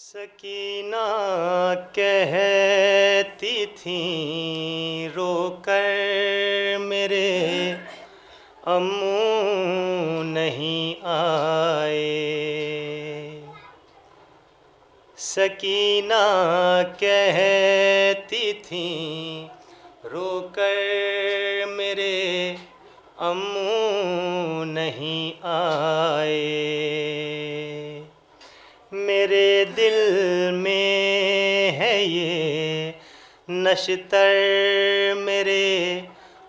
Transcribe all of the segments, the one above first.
سکینہ کہتی تھیں رو کر میرے امّوں نہیں آئے۔ سکینہ کہتی تھیں رو کر میرے امّوں نہیں آئے۔ میرے دل میں ہے یہ نشتر میرے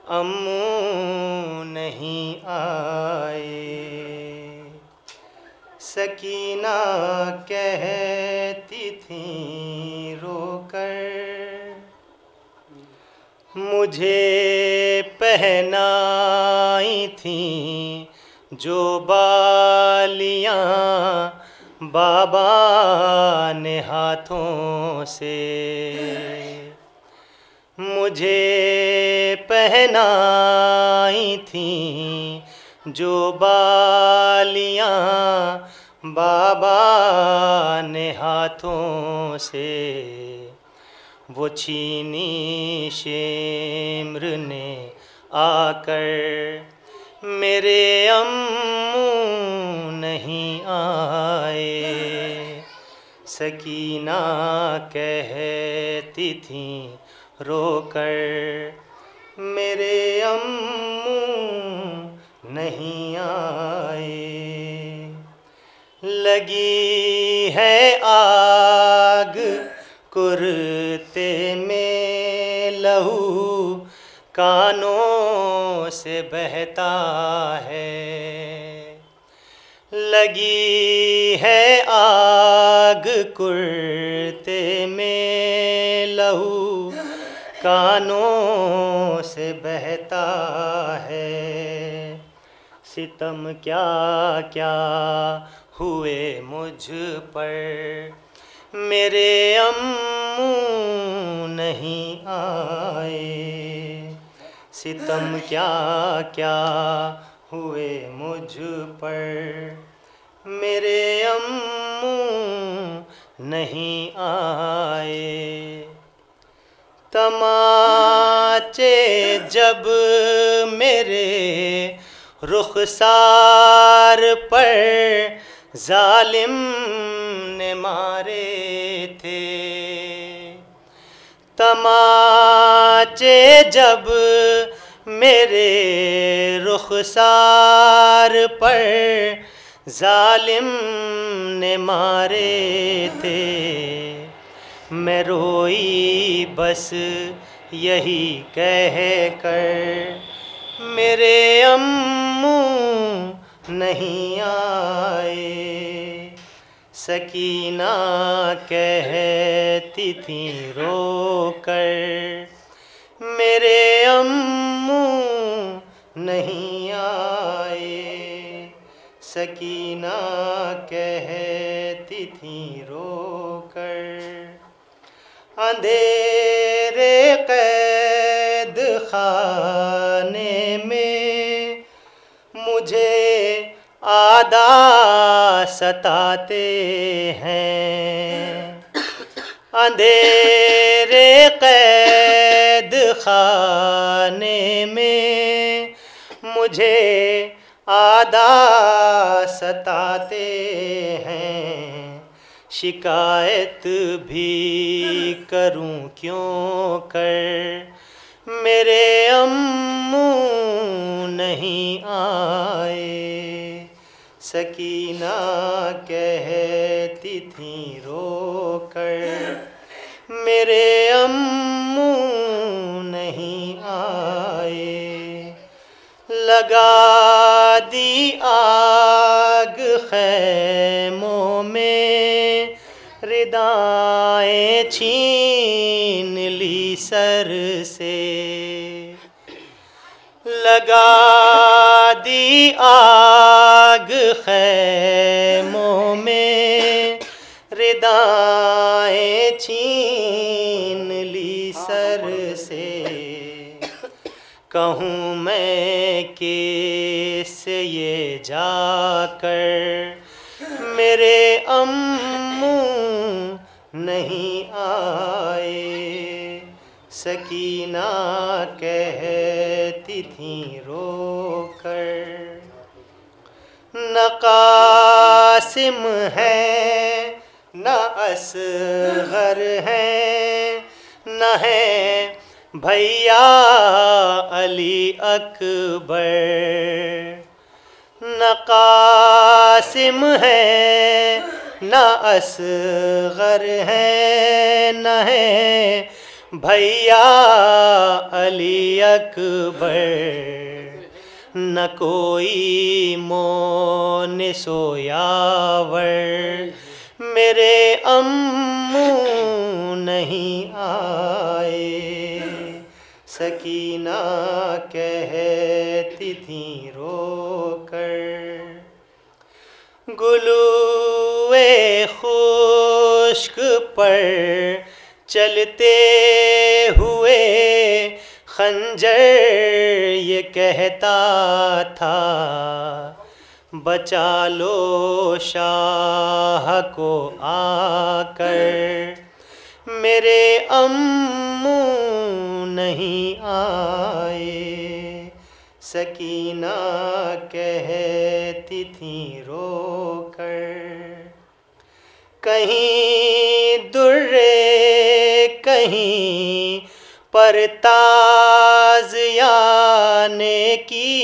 امّوں نہیں آئے۔ سکینہ کہتی تھیں رو کر مجھے پہنائی تھیں جو بالیاں بابا نے ہاتھوں سے، مجھے پہنائی تھیں جو بالیاں بابا نے ہاتھوں سے، وہ چھینی شمر نے آ کر میرے امّوں نہیں آئے۔ سکینہ کہتی تھیں رو کر میرے امّوں نہیں آئے۔ لگی ہے آگ کرتے میں لہو کانوں سے بہتا ہے۔ لگی ہے آگ کرتے میں لہو کانوں سے بہتا ہے۔ ستم کیا کیا ہوئے مجھ پر میرے امّوں نہیں آئے۔ ستم کیا کیا ہوئے مجھ پر میرے امّوں نہیں آئے۔ تماچے جب میرے رخسار پر ظالم نے مارے تھے، تماچے جب میرے رخسار پر ظالم نے مارے تھے، میں روئی بس یہی کہہ کر میرے امّوں نہیں آئے۔ سکینہ کہتی تھیں رو کر میرے امّوں نہیں آئے۔ سکینہ کہتی تھیں رو کر اندھیرے قید خانے میں مجھے اعداء ستاتے ہیں۔ اندھیرے قید خانے میں مجھے اعداء ستاتے ہیں۔ شکایت بھی کروں کیوں کر میرے امّوں نہیں آئے۔ سکینہ کہتی تھیں رو کر میرے امّوں نہیں آئے۔ لگا دی آگ خیموں میں ردائیں چھین لی سر سے، لگا دی آگ خیموں میں ردائیں چھین لی سر سے، کہوں میں کس سے یہ جا کر میرے امّوں نہیں آئے، سکینہ کہتی تھیں رو کر، نہ قاسم ہے نہ اصغر ہے، نہ ہے بھیا علی اکبر، نہ قاسم ہے نہ اصغر ہے، نہ ہے بھیا علی اکبر، نہ کوئی مونس و یاور، میرے امّو نہیں آئے، سکینہ کہتی تھیں رو کر، گلوئے خشک پر چلتے ہوئے خنجر یہ کہتا تھا، بچا لو شاہ کو آ کر، میرے امّو نہیں آئے، سکینہ کہتی تھیں رو کر، کہیں در کہیں پر تازیانے کی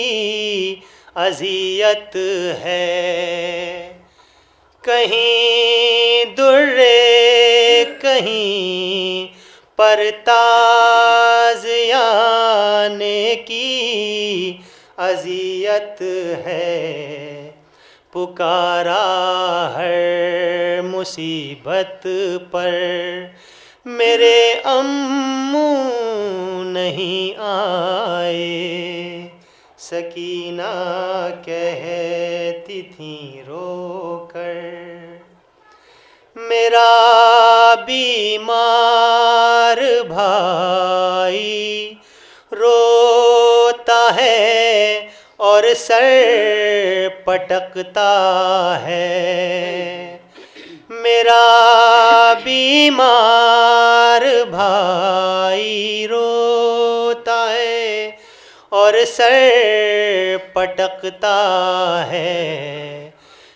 اذیت ہے، کہیں در کہیں پر تازیانے کی اذیت ہے، پکارا ہر مصیبت پر، میرے امّو نہیں آئے، سکینہ کہتی تھیں رو کر، میرا بیمار بھائی روتا ہے اور سر پٹکتا ہے، میرا بیمار بھائی روتا ہے اور سر پٹکتا ہے،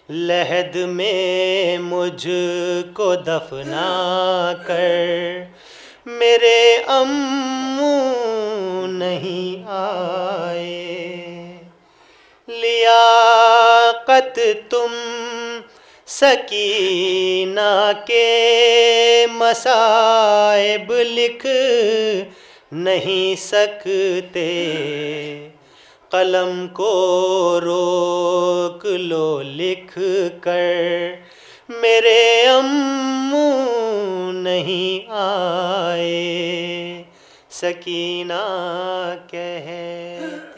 لحد میں مجھ کو دفنا کر، میرے امّو نہیں آئے، لیاقت تم سکینہ کے مصائب لکھ نہیں سکتے، قلم کو روک لو لکھ کر، میرے امّو نہیں آئے، سکینہ کہتی